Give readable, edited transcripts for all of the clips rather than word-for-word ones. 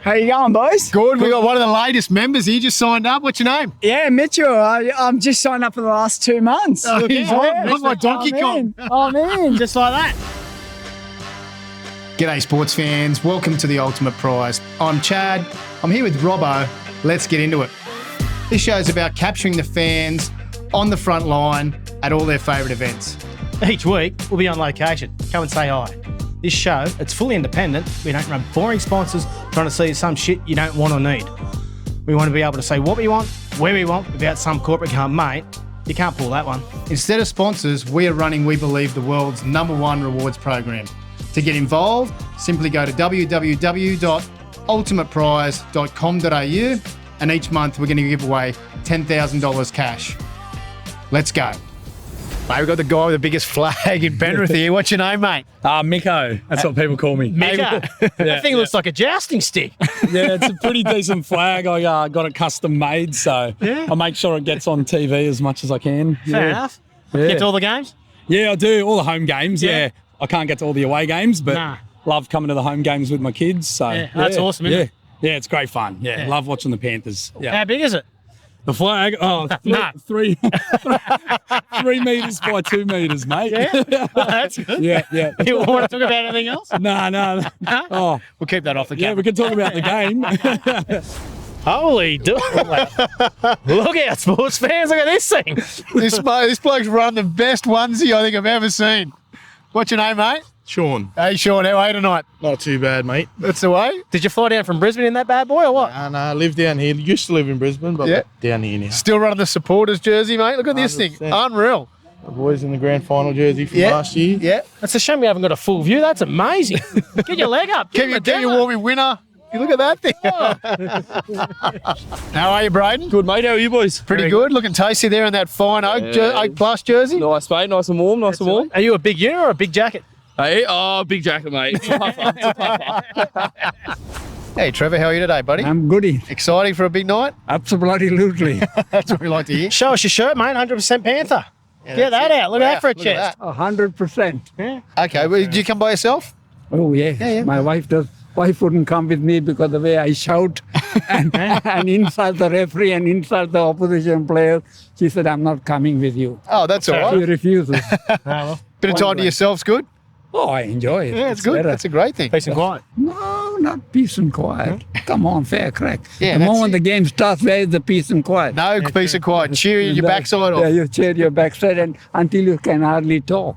How you going, boys? Good. We got one of the latest members here. Just signed up. What's your name? Yeah, Mitchell. I'm just signed up for the last 2 months. Oh, yeah. Look like Donkey Kong. I'm in. Just like that. G'day, sports fans. Welcome to the Ultimate Prize. I'm Chad. I'm here with Robbo. Let's get into it. This show is about capturing the fans on the front line at all their favourite events. Each week, we'll be on location. Come and say hi. This show, it's fully independent. We don't run boring sponsors trying to sell you some shit you don't want or need. We want to be able to say what we want, where we want, without some corporate going, mate, you can't pull that one. Instead of sponsors, we are running, we believe, the world's #1 rewards program. To get involved, simply go to www.ultimateprize.com.au and each month we're going to give away $10,000 cash. Let's go. Mate, we've got the guy with the biggest flag in Penrith here. What's your name, mate? Miko. That's what people call me. Mika. That thing looks like a jousting stick. Yeah, it's a pretty decent flag. I got it custom made, so I make sure it gets on TV as much as I can. Fair enough. Yeah. Get to all the games? Yeah, I do. All the home games, yeah. I can't get to all the away games, but love coming to the home games with my kids. So that's awesome, isn't it? Yeah, it's great fun. Yeah, love watching the Panthers. Yeah. How big is it? The flag? Oh, three meters by 2 meters, mate. Yeah, that's good. Yeah. You want to talk about anything else? No. Oh, We'll keep that off the camera. yeah, we can talk about the game. Holy dooly. Look out, sports fans. Look at this thing. This bloke's run the best onesie I think I've ever seen. What's your name, mate? Sean. Hey, Sean, how are you tonight? Not too bad, mate. That's the way. Did you fly down from Brisbane in that bad boy or what? And I live down here. Used to live in Brisbane, but down here now. Still running the supporters jersey, mate. Look at this thing. 100%. Unreal. The boys in the grand final jersey from last year. Yeah. It's a shame we haven't got a full view. That's amazing. Get your leg up. Get your warming winner. You look at that thing. How are you, Braden? Good, mate. How are you boys? Pretty good. Looking tasty there in that fine Oak Plus jersey. Nice, mate. Nice and warm. Nice and warm. Are you a big unit or a big jacket? Hey, big jacket, mate. Hey, Trevor, how are you today, buddy? I'm goody. Exciting for a big night? Absolutely. That's what we like to hear. Show us your shirt, mate. 100% Panther. Get that out. Look at that for a chest. 100%. Yeah. Okay, well, did you come by yourself? Oh, yeah. My wife wouldn't come with me because the way I shout and insult the referee and insult the opposition players. She said, I'm not coming with you. Oh, that's all She right. refuses. Bit of time to yourself's good? Oh, I enjoy it. Yeah, it's good. better. That's a great thing. Peace and quiet. No, not peace and quiet. Come on, fair crack. Yeah, the that's moment it. the game starts, where is the peace and quiet? No peace and quiet. Cheering your backside off. Yeah, you cheer your backside and until you can hardly talk.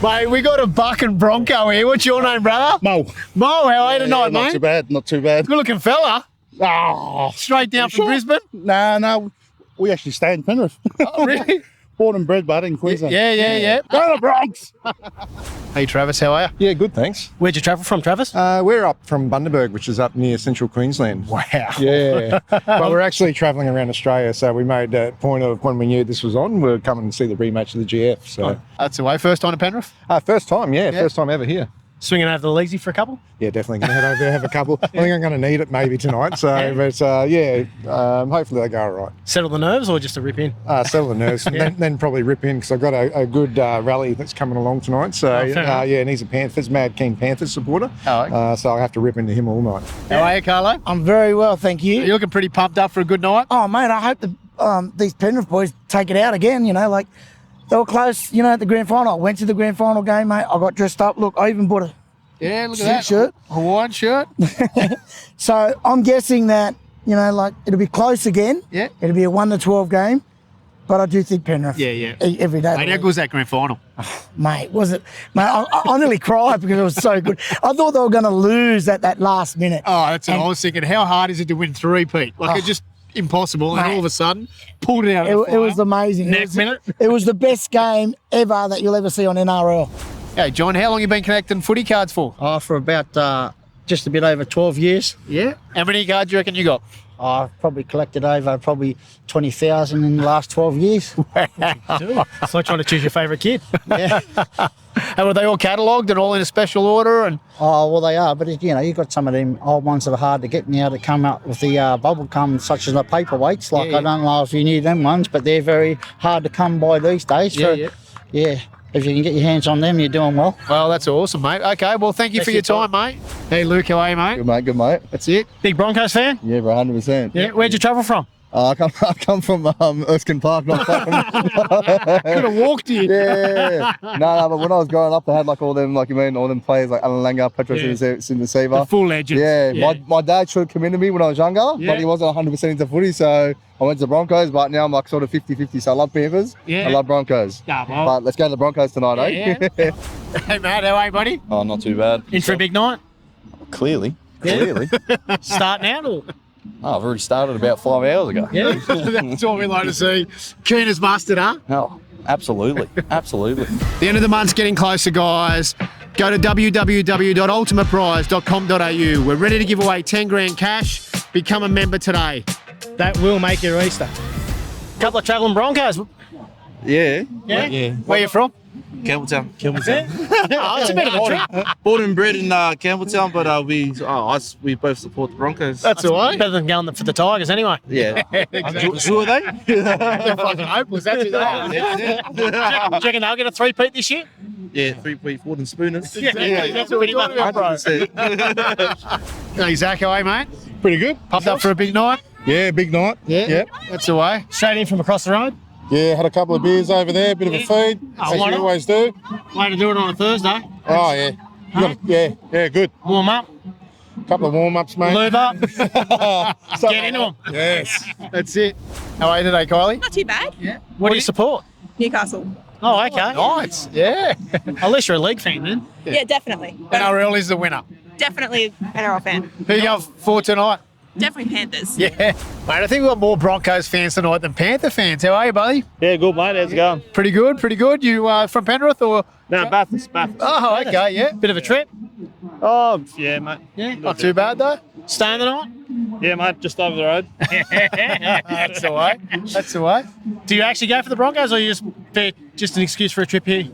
Mate, we got a buck and Bronco here. What's your name, brother? Mo. Mo, how are you tonight, Not mate? too bad. Not too bad. Good looking fella. Oh, straight down from Brisbane. No. We actually stay in Penrith. Oh, really? Born and bred, bud, in Queensland. Yeah. Go the Bronx. Hey, Travis, how are you? Yeah, good, thanks. Where'd you travel from, Travis? We're up from Bundaberg, which is up near central Queensland. Wow. Yeah. But we're actually travelling around Australia, so we made a point of when we knew this was on, we'll come and see the rematch of the GF. So That's the way. First time to Penrith? first time, first time ever here. Swinging over the Leasy for a couple? Yeah, definitely going to head over there, have a couple. I think I'm going to need it maybe tonight. So, but hopefully they go all right. Settle the nerves or just a rip in? Settle the nerves, and then probably rip in because I've got a good rally that's coming along tonight. So, and he's a Panthers, mad keen Panthers supporter. Oh, okay. So I'll have to rip into him all night. How are you, Carlo? I'm very well, thank you. You're looking pretty pumped up for a good night. Oh, mate, I hope these Penrith boys take it out again, like they were close, at the grand final. I went to the grand final game, mate. I got dressed up. Look, I even bought a Yeah, look at suit that. shirt. Hawaiian shirt. So I'm guessing that, it'll be close again. Yeah. It'll be a 1-12 game. But I do think Penrith. Yeah. Every day. Mate, how good was that grand final? Mate, was it? Mate, I nearly cried because it was so good. I thought they were going to lose at that last minute. Oh, that's what I was thinking. How hard is it to win 3, Pete? It's just impossible. And all of a sudden, pulled it out of the fire. It was amazing. Next minute. It was the best game ever that you'll ever see on NRL. Hey, John, how long you been collecting footy cards for? For about just a bit over 12 years. Yeah. How many cards do you reckon you got? I've probably collected over 20,000 in the last 12 years. It's like trying to choose your favourite kid. Yeah. And were they all catalogued and all in a special order? And Oh, well, they are, but you've got some of them old ones that are hard to get now to come up with the bubble gum, such as the paperweights. I don't know if you knew them ones, but they're very hard to come by these days. Yeah. if you can get your hands on them, you're doing well. Well, that's awesome, mate. Okay, well, thank you for your time, mate. Hey, Luke, how are you, mate? Good mate, good mate. That's it. Big Broncos fan? Yeah, bro, 100%. Yeah. Where'd you travel from? I come from Erskine Park, not far from. Could have walked here. Yeah. No, but when I was growing up, they had like all them, like you mean, all them players like Alan Langer, Petros Sinisiva. The full legends. Yeah. My dad should have come into me when I was younger, but he wasn't 100% into footy, so I went to the Broncos, but now I'm like sort of 50-50, so I love Panthers, I love Broncos. But let's go to the Broncos tonight, eh? Yeah. Hey, mate, how are you, buddy? Oh, not too bad. In for a big night? Clearly. Starting out or? Oh, I've already started about 5 hours ago. Yeah. That's what we like to see. Keen as mustard, huh? Oh, absolutely. Absolutely. The end of the month's getting closer, guys. Go to www.ultimateprize.com.au. We're ready to give away 10 grand cash. Become a member today. That will make your Easter. Couple of travelling Broncos. Yeah. Where you from? Campbelltown. Oh, it's a bit of a trip. Born and bred in Campbelltown, but we both support the Broncos. That's all right. Better than going for the Tigers anyway. Yeah. Exactly. Who are they? They're fucking hopeless. That's who they are. Do you reckon they'll get a three-peat this year? Yeah, 3-3 Ford and Spooners. Yeah, that's what we're talking about, bro. 100%. Hey, Zach, how are you, mate? Pretty good. Popped up for a big night? Yeah, big night. Yeah. Yep. That's the way. Straight in from across the road? Yeah, had a couple of beers over there, bit of a feed, as why you not? always do. Way to do it on a Thursday. Oh, yeah. Yeah, good. Warm up, Couple of warm-ups, mate. lube up, get into them. Yes. That's it. How are you today, Kylie? Not too bad. What do you support? Newcastle. Oh, okay. Nice. Yeah. At least you're a league fan then. Yeah, definitely. NRL is the winner. Definitely NRL fan. Who you going for tonight? Definitely Panthers. Yeah. Mate, I think we've got more Broncos fans tonight than Panther fans. How are you, buddy? Yeah, good, mate. How's it going? Pretty good, pretty good. You from Penrith or? No, Bathurst. Oh, okay, yeah. Bit of a trip. Oh, yeah, mate. Yeah. Not too bad, though. Staying the night? Yeah, mate, just over the road. That's the way. That's the way. Do you actually go for the Broncos or you just an excuse for a trip here?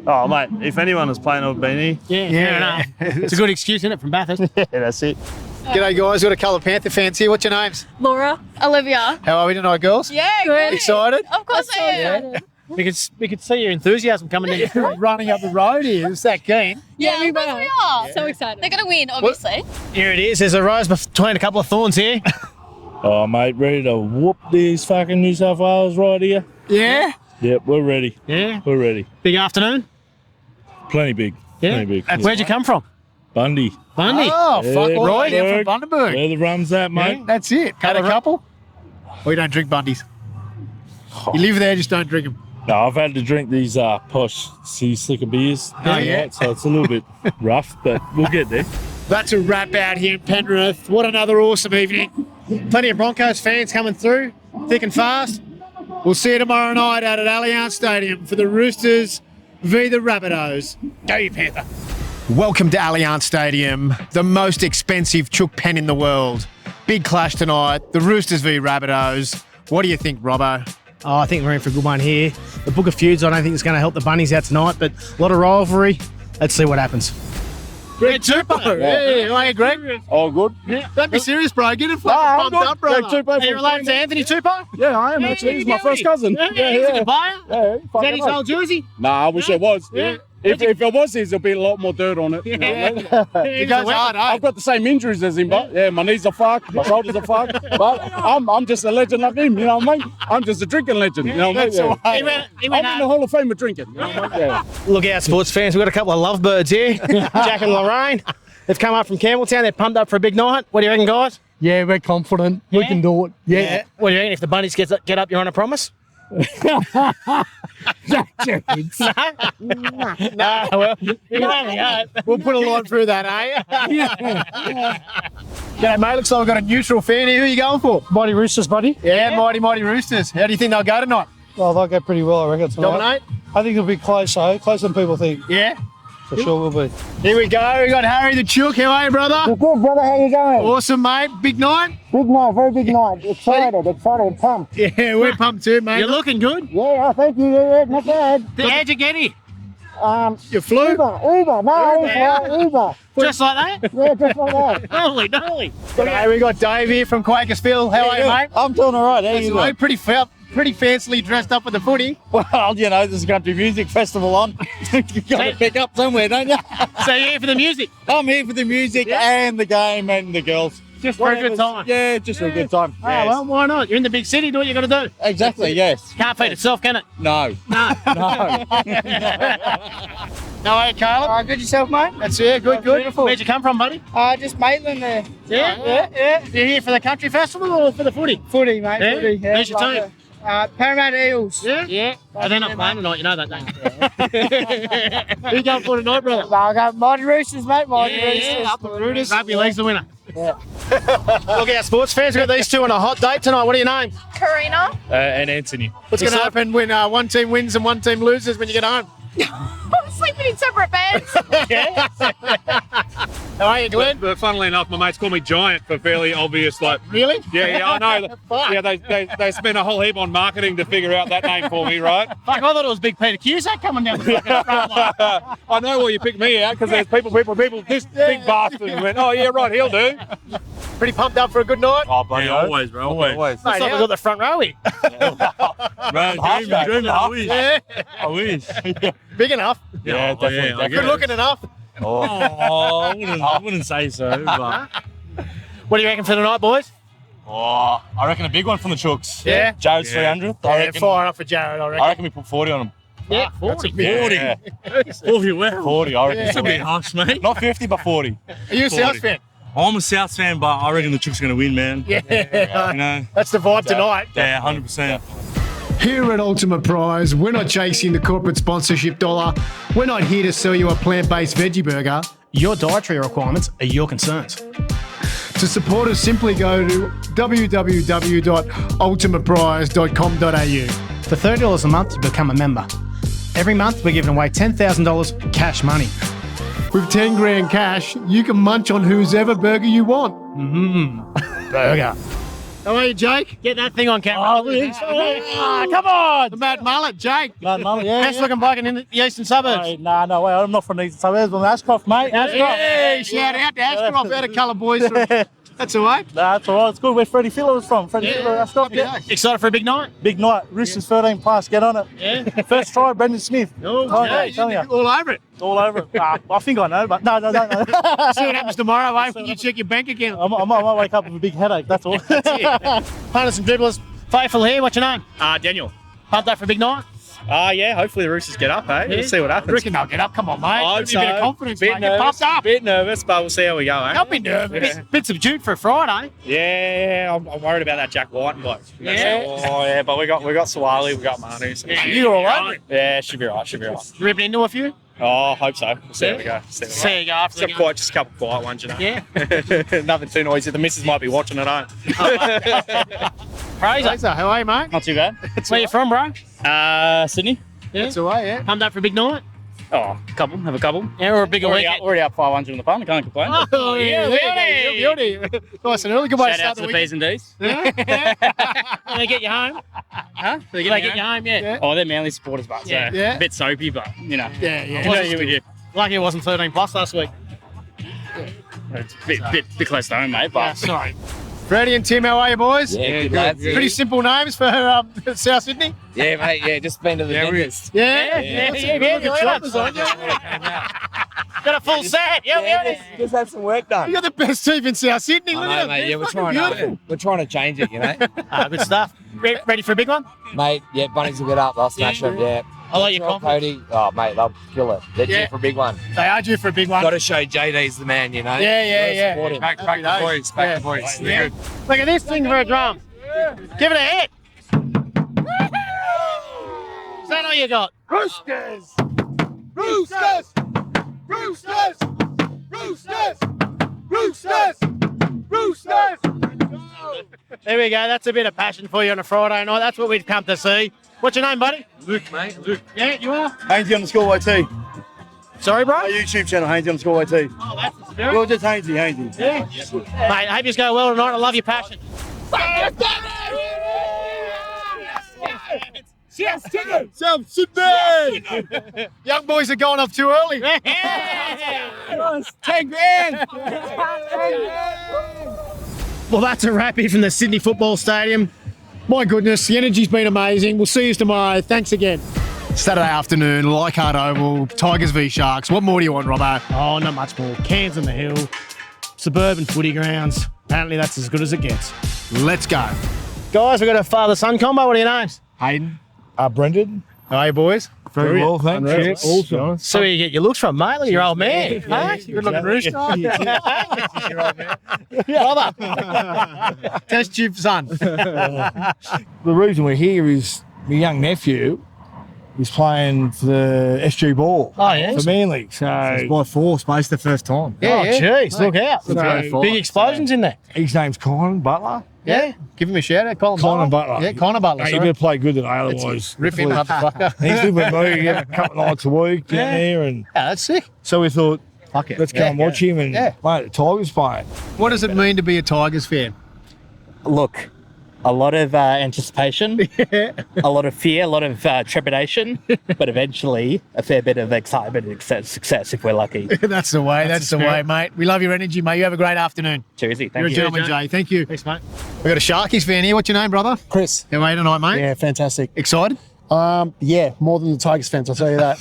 Oh, mate, if anyone is playing, I've been here. Yeah, fair enough. It's a good excuse, isn't it, from Bathurst? Yeah, that's it. G'day, guys. Got a couple of Panther fans here. What's your names? Laura. Olivia. How are we tonight, girls? Yeah, good. Excited? Of course I am. We could see your enthusiasm coming in. Running up the road here. Is that keen? Yeah, we are. So excited. They're going to win, obviously. Here it is. There's a rose between a couple of thorns here. Oh, mate, ready to whoop these fucking New South Wales right here? Yeah? Yep, we're ready. Yeah. We're ready. Big afternoon? Plenty big. Yeah. Plenty big. Where'd you come from? Bundy. Bundy. Oh, Yeah, fuck. All right, Bundaberg. from Bundaberg. Where the rum's at, mate? That's it. Had a couple? Or you don't drink Bundies? You live there, just don't drink them. No, I've had to drink these posh sea slicker beers. Oh, yeah? So it's a little bit rough, but we'll get there. That's a wrap out here in Penrith. What another awesome evening. Plenty of Broncos fans coming through, thick and fast. We'll see you tomorrow night out at Allianz Stadium for the Roosters v the Rabbitohs. Go you, Panther. Welcome to Allianz Stadium, the most expensive chook pen in the world. Big clash tonight, the Roosters v Rabbitohs. What do you think, Robbo? Oh, I think we're in for a good one here. The Book of Feuds, I don't think it's going to help the Bunnies out tonight, but a lot of rivalry. Let's see what happens. Greg Tupou. Yeah, how are you, Greg? All good. Yeah. Don't be serious, bro. Get it fucking pumped up, bro. Are you related to Anthony Tupou? Yeah, I am actually. He's my first cousin. Yeah, he's a good player. Yeah, Is that his old jersey? Nah, I wish it was. Yeah. If it was his, there'll be a lot more dirt on it. He goes hard, eh? I've got the same injuries as him, but yeah, my knees are fucked, my shoulders are fucked. But I'm just a legend like him, you know what I mean? I'm just a drinking legend, you know what I mean? Yeah. He went I'm in the Hall of Fame of drinking. You know what I mean? Yeah. Look out, sports fans. We've got a couple of lovebirds here. Jack and Lorraine. They've come up from Campbelltown. They're pumped up for a big night. What do you reckon, guys? Yeah, we're confident. We can do it. Yeah. What do you reckon? If the Bunnies get up, you're on a promise? No, well, We'll put a line through that, eh? G'day, mate. Looks like we've got a neutral fan here. Who are you going for? Mighty Roosters, buddy. Yeah, mighty Roosters. How do you think they'll go tonight? Well, they'll go pretty well, I reckon, tonight. Dominate? I think it'll be close, though. Closer than people think. Yeah? For sure will be. Here we go. We got Harry the Chook. How are you, brother? Good, brother. How you going? Awesome, mate. Big night? Big night, very big night. Excited, pumped. Yeah, we're pumped too, mate. You're looking good. Yeah, thank you. Yeah, not bad. How'd you get here? You flew? Uber. No, Uber. Just like that? Yeah, just like that. Holy. G'day, we got Dave here from Quakersville. How are you, mate? I'm doing all right. How you Mate, pretty pretty fancily dressed up for the footy. Well, you know, there's a country music festival on. You've got to pick up somewhere, don't you? So you're here for the music? I'm here for the music and the game and the girls. Just for a good time. Yeah, just for a good time. Oh, well, why not? You're in the big city, do what you got to do. Exactly, yes. Can't feed itself, can it? No. No. No. How are you, Caleb? Good yourself, mate? That's good, good. Beautiful. Where'd you come from, buddy? Just Maitland there. Yeah. You're here for the country festival or for the footy? Footy, mate. Yeah? Footy. Yeah, Who's your team? Parramatta Eels. Yeah? Yeah. Oh, they're not playing tonight, you know that, don't you? Who you going for tonight, brother? I got Mighty Roosters, mate. Mighty Roosters. Yeah, up the Roosters. Rugby league's the winner. Yeah. Look out, sports fans. We've got these two on a hot date tonight. What are your names? Karina. And Anthony. What's going to happen when one team wins and one team loses when you get home? I'm sleeping in separate beds. How are you, Glenn? But funnily enough, my mates call me Giant for fairly obvious, like... Really? Yeah, I know. Yeah, they spent a whole heap on marketing to figure out that name for me, right? Fuck, I thought it was Big Peter Cusack coming down the fucking front line. I know why you picked me out, because there's people, this big bastard went, oh, yeah, right, he'll do. Pretty pumped up for a good night? Oh, buddy, always, bro, always. Looks like we got the front row here. I wish. Big enough. Yeah, definitely. Good looking enough. Oh, I wouldn't say so, but... What do you reckon for tonight, boys? Oh, I reckon a big one from the Chooks. Yeah? Jared's 300. Yeah, fire up for Jared, I reckon. We put 40 on him. Yeah, 40. 40. Yeah. 40, well. 40, I reckon. It's a bit harsh, mate. Not 50, but 40. Are you a South fan? I'm a South fan, but I reckon the Chooks are going to win, man. Yeah. You know? That's the vibe tonight. Yeah, 100%. Here at Ultimate Prize, we're not chasing the corporate sponsorship dollar. We're not here to sell you a plant-based veggie burger. Your dietary requirements are your concerns. To support us, simply go to www.ultimateprize.com.au. For $30 a month, you become a member. Every month, we're giving away $10,000 cash money. With 10 grand cash, you can munch on whosever burger you want. Burger. How are you, Jake? Get that thing on camera. Come on! The Mad Mullet, Jake. Mad Mullet, yeah. Best looking bloke in the eastern suburbs. Hey, no way. I'm not from the eastern suburbs. I'm Ashcroft, mate. Hey, shout out to Ashcroft, out of colour boys. That's all right. Nah, that's all right. It's good. Where Freddie Filler was from. Freddie Filler, Ashcroft. Yeah. Excited for a big night? Big night. Roosters 13 plus. Get on it. Yeah. First try, Brendan Smith. Oh, yeah, all over it. All over it. I think I know, but no. See what happens tomorrow, eh? When you check your bank account. I might wake up with a big headache. That's all. That's it. Punters and dribblers. Faithful here. What's your name? Daniel. Pumped up for a big night? Yeah, hopefully the Roosters get up, eh? We'll see what happens. I reckon they'll get up. Come on, mate. Hope Give me a bit of confidence, mate. Get pumped up. Bit nervous, but we'll see how we go, eh? Don't be nervous. Bit subdued for a Friday. Yeah, I'm worried about that Jack White bloke. Yeah. Oh yeah, but we got Swali, we got Manu. So You're all over it. yeah, should be right. Ripping into a few? Oh, hope so. We'll see how we go. See you go after the game. Just a couple quiet ones, you know. Yeah. Nothing too noisy. The missus might be watching at home. Fraser, how are you, mate? Not too bad. Where you from, bro? Sydney. Yeah. That's all right, yeah. Pumped up for a big night? Oh, have a couple. Yeah, or a bigger weekend. Already up 500 in the fund. I can't complain. Oh, yeah, beauty. Nice and early. Good way to Shout start out the to the weekend. B's and D's. When they get you home? Huh? They get you home, yeah. Oh, they're Manly supporters, but so Yeah. a bit soapy, but you know. Yeah. Lucky it wasn't 13 plus last week. It's a bit close to home, mate. But Yeah, sorry. Freddie and Tim, how are you, boys? Yeah, good lads. Pretty simple names for South Sydney. Yeah, mate. Yeah, just been to the dentist. Yeah. Got a full set. Yeah, Just had some work done. You got the best team in South Sydney. Look I at know, mate. them. Yeah, we're trying to change it, you know. Good stuff. Ready for a big one? Mate, yeah, bunnies will get up. They'll smash them, yeah. I like your confidence. Cody. Oh, mate, they'll kill it. They're due for a big one. They are due for a big one. Got to show JD's the man, you know. Yeah. Support him. Back the boys, back the boys. They're good. Look at this thing for a drum. Give it a hit. Is that all you got? Roosters! Roosters! Roosters! Roosters! Roosters! Roosters! There we go. That's a bit of passion for you on a Friday night. That's what we've come to see. What's your name, buddy? Luke, mate. Luke. Yeah, you are? Hainsey_YT. Sorry, bro? My YouTube channel, Hainsey_YT. Oh, that's the spirit. Well, just Hainsey. Yeah. Mate, I hope you go well tonight. I love your passion. South Sydney! Young boys are going off too early. 10 grand! Well, that's a wrap here from the Sydney Football Stadium. My goodness, the energy's been amazing. We'll see you tomorrow. Thanks again. Saturday afternoon, Leichhardt Oval, Tigers v Sharks. What more do you want, Robbo? Oh, not much more. Cairns on the Hill, suburban footy grounds. Apparently that's as good as it gets. Let's go. Guys, we've got a father-son combo. What are your names? Hayden. Brendan. How are you, boys? Very well, thanks. Yeah, awesome. So where you get your looks from, mate? Look at your old man. Huh? Good looking rooster. Brother. Test tube son. The reason we're here is my young nephew is playing for the SG Ball. Oh, yeah? For Manly. So It's by force, mate. It's the first time. Oh, jeez. Look out. So- Big explosions in there. his name's Colin Butler. Yeah. Give him a shout out. Colin Butler. Yeah, Connor Butler. Mate, you sorry. better play good today, otherwise. Rip him, motherfucker. He's living with me a couple of nights a week down there. And Yeah, that's sick. so we thought, Fuck it. let's come and watch him. And, Yeah. mate, the Tigers playing. What does it mean to be a Tigers fan? Look, a lot of anticipation, a lot of fear, a lot of trepidation, but eventually a fair bit of excitement and success if we're lucky. That's the way. That's the way, mate. We love your energy, mate. You have a great afternoon. Cheersy, thank You're a you. gentleman, Jay. Thank you. Thanks, mate. We've got a Sharkies fan here. What's your name, brother? Chris. How are you tonight, mate? Yeah, fantastic. Excited? Yeah, more than the Tigers fans, I'll tell you that.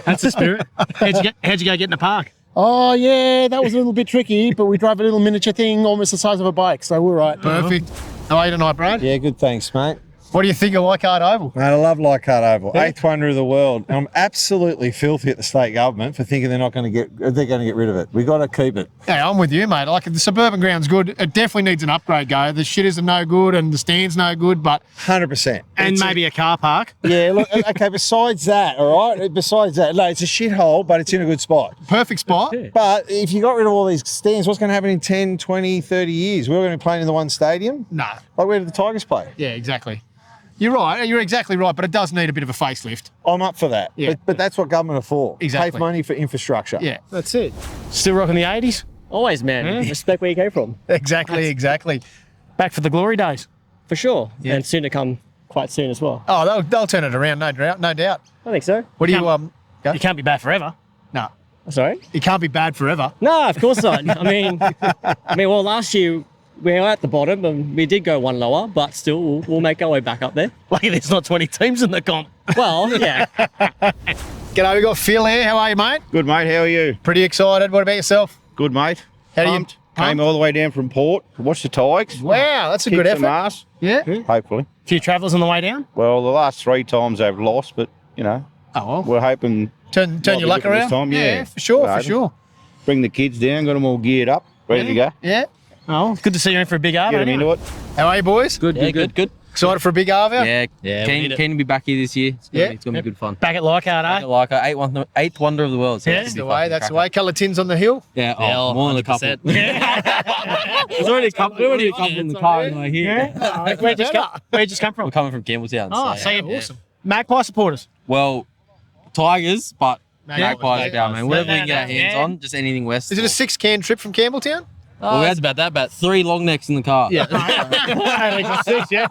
That's the spirit. How'd you go get in the park? Oh, yeah, that was a little bit tricky, but we drove a little miniature thing almost the size of a bike, so we're right. Perfect. How are you tonight, Brad? Yeah, good, thanks, mate. What do you think of Leichhardt Oval? Mate, I love Leichhardt Oval. Eighth wonder of the world. And I'm absolutely filthy at the state government for thinking they're going to get rid of it. We got to keep it. Yeah, I'm with you, mate. Like, the suburban ground's good. It definitely needs an upgrade, go. The shit is no good and the stand's no good, but... 100%. And maybe a car park. Yeah, look, okay, besides that, all right? Besides that, no, it's a shithole, but it's in a good spot. Perfect spot. But if you got rid of all these stands, what's going to happen in 10, 20, 30 years? We're going to be playing in the one stadium? Nah. Like, where did the Tigers play? Yeah, exactly. You're right. You're exactly right, but it does need a bit of a facelift. I'm up for that. Yeah. But that's what government are for. Exactly. Pay money for infrastructure. Yeah. That's it. Still rocking the 80s? Always, man. Respect where you came from. Exactly. Back for the glory days. For sure. Yeah. And soon to come quite soon as well. Oh, they'll turn it around, no doubt. I think so. What do you go? You can't be bad forever. No. Sorry? You can't be bad forever. No, of course not. I mean, well, last year we were at the bottom and we did go one lower, but still we'll make our way back up there. Lucky there's not 20 teams in the comp. Well, yeah. G'day, we got Phil here. How are you, mate? Good, mate. How are you? Pretty excited. What about yourself? Good, mate. How do you... Pumped. Came all the way down from Port to watch the Tigers. Wow, that's a good Kick some effort. ass, Yeah. hopefully. Few travellers on the way down? Well, the last 3 times they've lost, but, you know, Oh, well. we're hoping... Turn might your be luck different around. This time. Yeah, for sure, We're for hoping. sure. Bring the kids down, got them all geared up, ready to go. Yeah. Oh, good to see you in for a big arm. Get them into it. How are you, boys? Good, good. Excited for a big Arvo? Yeah, keen to be back here this year. It's going to be good fun. Back at Leichhardt, eh? Like eighth wonder of the world. So That's the way. That's the way. Colour tins on the hill. Yeah, more than a couple. There's already a couple in the car on the way here. Where'd you just come from? We're coming from Campbelltown. Oh, so you're awesome. Magpie supporters? Well, Tigers, but Magpies down, man. Whatever we can get our hands Yeah. on, just anything west. Is it a 6-can trip from Campbelltown? Well, we had about that, about 3 long necks in the car. Yeah. Only just 6, yeah.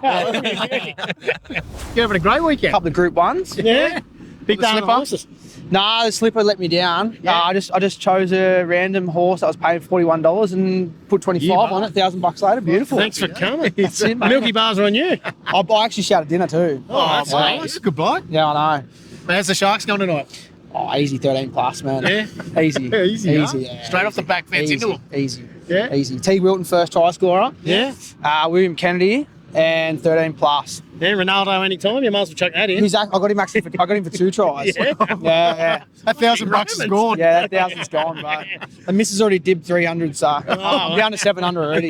You're having a great weekend. Couple of Group 1s. Yeah. Big The day on the slipper? horses. Nah, the slipper let me down. Yeah. I just chose a random horse that was paying $41 and put 25 on it. $1,000 later, beautiful. Thanks for coming. That's it, mate. Milky bars are on you. I actually shouted dinner too. Oh, that's nice. Good bloke. Yeah, I know. How's the Sharks going tonight? Oh, easy 13 plus, man. Yeah? Easy. Easy, huh? yeah. Straight off the back fence into them. Easy. Yeah? Easy. T. Wilton, first try scorer. Yeah. William Kennedy, and 13 plus. Yeah, Ronaldo anytime. You might as well chuck that in. I got him actually. I got him for 2 tries. Yeah. yeah. That $1,000 is gone. Yeah, that 1,000's gone, but the missus already dibbed 300, so I'm down to 700 already.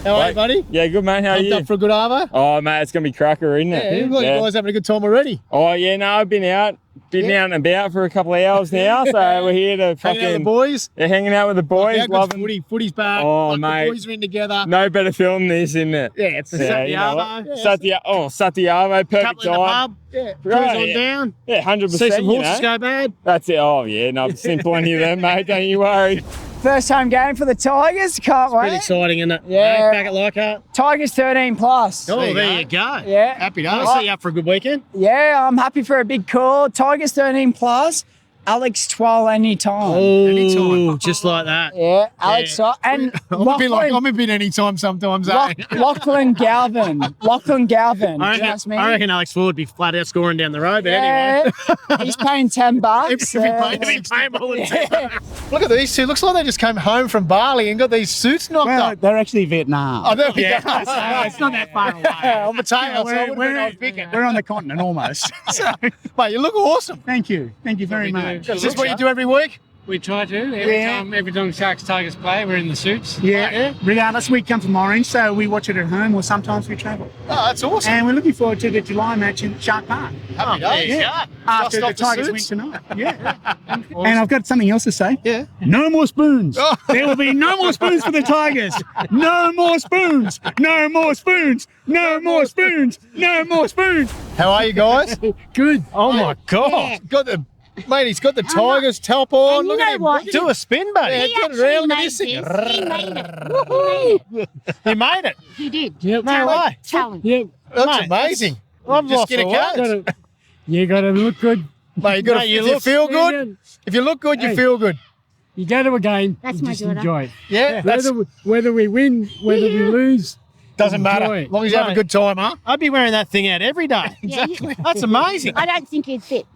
How are you, buddy? Yeah, good, mate. How are Pumped you? up for a good Arvo? Oh, mate, it's going to be cracker, isn't it? Yeah, you guys having a good time already. Oh, yeah, no, I've been out and about for a couple of hours now, so we're here to Hanging out with the boys. Yeah, hanging out with the boys. How good's footy? Footy's back. Oh, Like, mate. The boys are in together. No better film than this, isn't it? Yeah, it's the Satyavo. Satyavo, perfect Couple in the time. pub. Yeah. Cruise Right, on yeah. down. Yeah, 100%. See some you horses know. go bad. That's it. Oh, yeah, no, I've seen plenty of them, mate. Don't you worry. First home game for the Tigers. Can't Pretty wait. exciting, isn't it? Yeah. Back at Leichhardt. Tigers 13 plus. Oh, there you go. Yeah. Happy days. I'll set you up for a good weekend. Yeah, I'm happy for a big call. Tigers 13 plus. Alex Twal anytime. Oh, just like that. Yeah, Alex Twal. And I'm a bit anytime sometimes. Lachlan Galvin. Lachlan Galvin. I reckon Alex Ford would be flat out scoring down the road, but anyway. He's paying $10. He'd pay more than $10. Look at these two. Looks like they just came home from Bali and got these suits knocked up. They're actually Vietnam. Oh, there we go. It's not that far away. On the tail, we're on the continent almost. Mate, you look awesome. Thank you. Thank you very much. Is this what you do every week? We try to. Every time Sharks Tigers play, we're in the suits. Yeah. Regardless, we come from Orange, so we watch it at home or sometimes we travel. Oh, that's awesome. And we're looking forward to the July match in Shark Park. Happy days. Yeah. After Just the off Tigers win suits. tonight. Yeah. And I've got something else to say. Yeah. No more spoons. There will be no more spoons for the Tigers. No more spoons. No more spoons. No more spoons. No more spoons. How are you guys? Good. Oh my God. Mate, he's got the Tigers top on. Look at him. what? Do a spin, buddy. Yeah, He turn actually around. Look at made this thing. this. He made it. You made it. He did. Yep. No way. Talent. Yep. That's Mate, amazing. I've Just lost get a the card. You got to look good. Mate, you got Mate, to you you look feel good. If you look good, you Hey. feel good. You go to a game, That's you my just daughter. enjoy it. Yeah, that's Whether we win, whether we lose, doesn't matter. enjoy As it. long as you have a good time, huh? I'd be wearing that thing out every day. Yeah. That's amazing. I don't think he'd fit.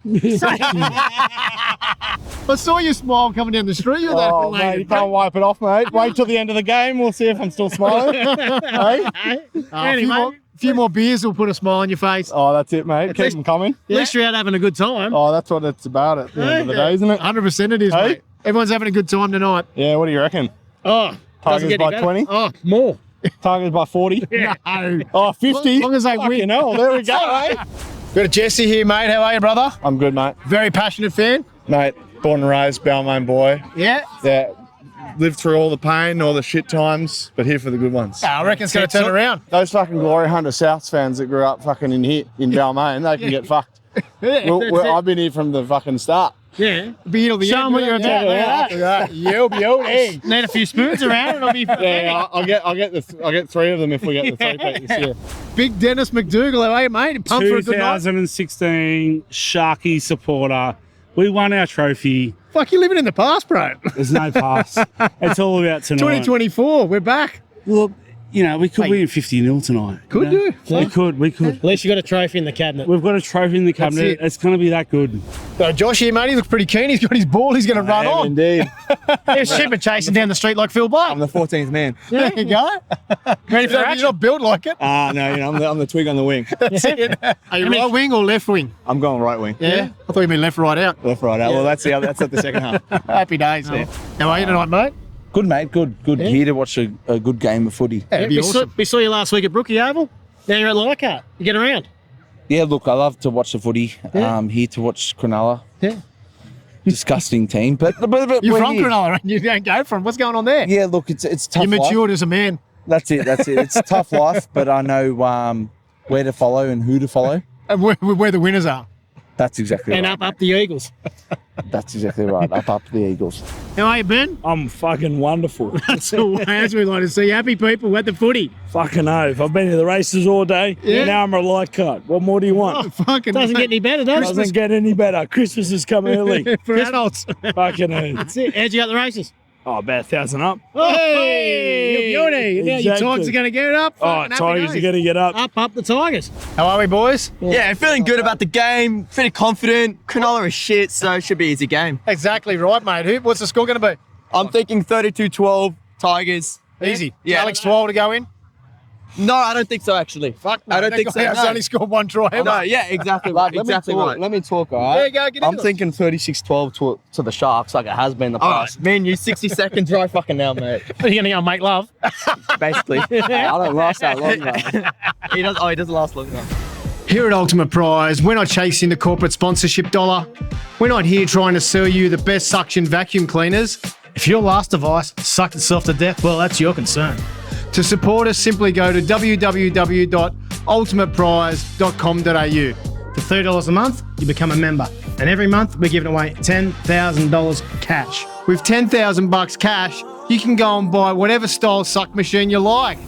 I saw you smile coming down the street with that. Oh, mate, you can't wipe it off, mate. Wait till the end of the game. We'll see if I'm still smiling. Hey? A few more beers will put a smile on your face. Oh, that's it, mate. Keep them coming. At least you're out having a good time. Oh, that's what it's about at the end of the day, isn't it? 100% it is, Hey? mate. Everyone's having a good time tonight. Yeah, what do you reckon? Oh, Tigers by 20? Oh, more. Tigers by 40? No. Oh, 50? As long as they win. Fucking hell, there we go, eh? Got a Jesse here, mate. How are you, brother? I'm good, mate. Very passionate fan. Mate, born and raised, Balmain boy. Yeah. Yeah, lived through all the pain, all the shit times, but here for the good ones. I reckon it's going to turn around. Those fucking Glory Hunter Souths fans that grew up fucking in here, in Balmain, they can get fucked. I've been here from the fucking start. Yeah. Be here till the Show end. them what you're about. Hey. Need a few spoons around and I'll be Yeah, I'll get 3 of them if we get the 3-peat this year. Big Dennis McDougall, how are you, mate? Pumped for a good night. 2016 Sharky supporter. We won our trophy. Fuck, you're living in the past, bro. There's no pass. It's all about tonight. 2024, we're back. Look, you know, we could win 50-0 tonight. Could you know? do. We could. At least you got a trophy in the cabinet. We've got a trophy in the cabinet. it. It's going to be that good. Josh here, mate, he looks pretty keen. He's got his ball. He's going to run on. Indeed. There's Shipper chasing down the street like Phil Blake. I'm the 14th man. There you go. Ready for You're action? not built like it. No, I'm the twig on the wing. That's it. Are you right wing or left wing? I'm going right wing. Yeah. I thought you meant left, right out. Left, right out. Well, that's at the second half. Happy days. Yeah. How are you tonight, mate? Good, mate. Good. Here to watch a good game of footy. Yeah, it'd be awesome. We saw you last week at Brookie Oval. Now you're at Leichhardt. You get around. Yeah, look, I love to watch the footy. Here to watch Cronulla. Yeah. Disgusting team, but You're we're from here. Cronulla, and you don't go from. What's going on there? Yeah, look, it's tough. You matured as a man. That's it. It's a tough life, but I know where to follow and who to follow. And where the winners are. That's exactly And right. up the Eagles. That's exactly right. Up the Eagles. How are you, Ben? I'm fucking wonderful. That's the way as we like to see happy people at the footy. Fucking oath. I've been to the races all day. Yeah. Now I'm a light cut. What more do you want? Oh, fucking Doesn't get any better, does it? Doesn't get any better. Christmas has come early. for adults. Fucking oath. That's it. How'd you got the races? Oh, about 1,000 up. Hey, your beauty. Now your Exactly. Tigers are going to get it up. Oh, Fucking happy Tigers are days. going to get up. Up the Tigers. How are we, boys? Yeah, feeling good about the game, feeling confident. Cronulla is shit, so it should be an easy game. Exactly right, mate. What's the score going to be? I'm thinking 32-12 Tigers. Easy. Yeah. Alex Twal to go in? No, I don't think so, actually. Fuck, no, I don't that think so. guy has No. only scored one try ever. No, yeah, exactly right. Exactly right. Let me talk, all right? There you go, get I'm into it. thinking 36-12 to the Sharks, like it has been the All past. right, me and you, 60 seconds right fucking now, mate. Are you going to go make love? Basically. I don't last that long, though. He doesn't last long enough. Here at Ultimate Prize, we're not chasing the corporate sponsorship dollar. We're not here trying to sell you the best suction vacuum cleaners. If your last device sucked itself to death, well, that's your concern. To support us, simply go to www.ultimateprize.com.au. For $3 a month, you become a member. And every month, we're giving away $10,000 cash. With $10,000 cash, you can go and buy whatever style suck machine you like.